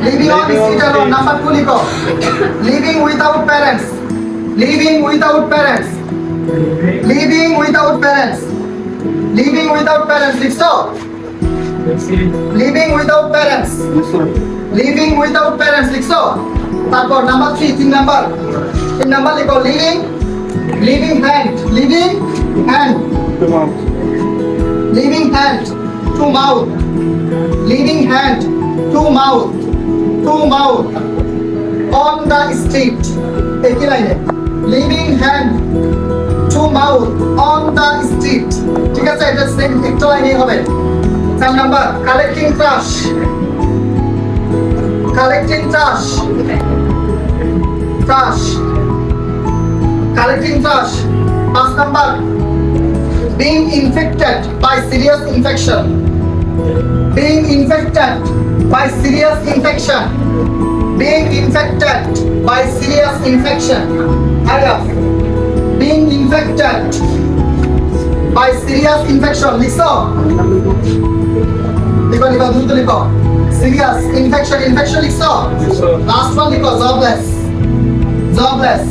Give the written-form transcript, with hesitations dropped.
Living on street alone. Number 2 लिखो. Living without parents. Living without parents. Living without parents. Living without parents. लिखो. Living without parents. Living without parents. लिखो. तारपर number 3 3 number लिखो. Living hand. Living hand. Living hand to mouth. Living hand to mouth. To mouth. On the street. एक ही line है. Living hand to mouth on the street. ठीक है sir, এটা same একটা লাইনই হবে. 4 number collecting trash. Collecting trash. Trash. Collecting trash. 5 number being infected by serious infection. Being infected by serious infection. Being infected by serious infection. Hurry up. Being infected by serious infection. Listen. लिखो दूध लिखो. Serious infection. Last one लिखो. Jobless.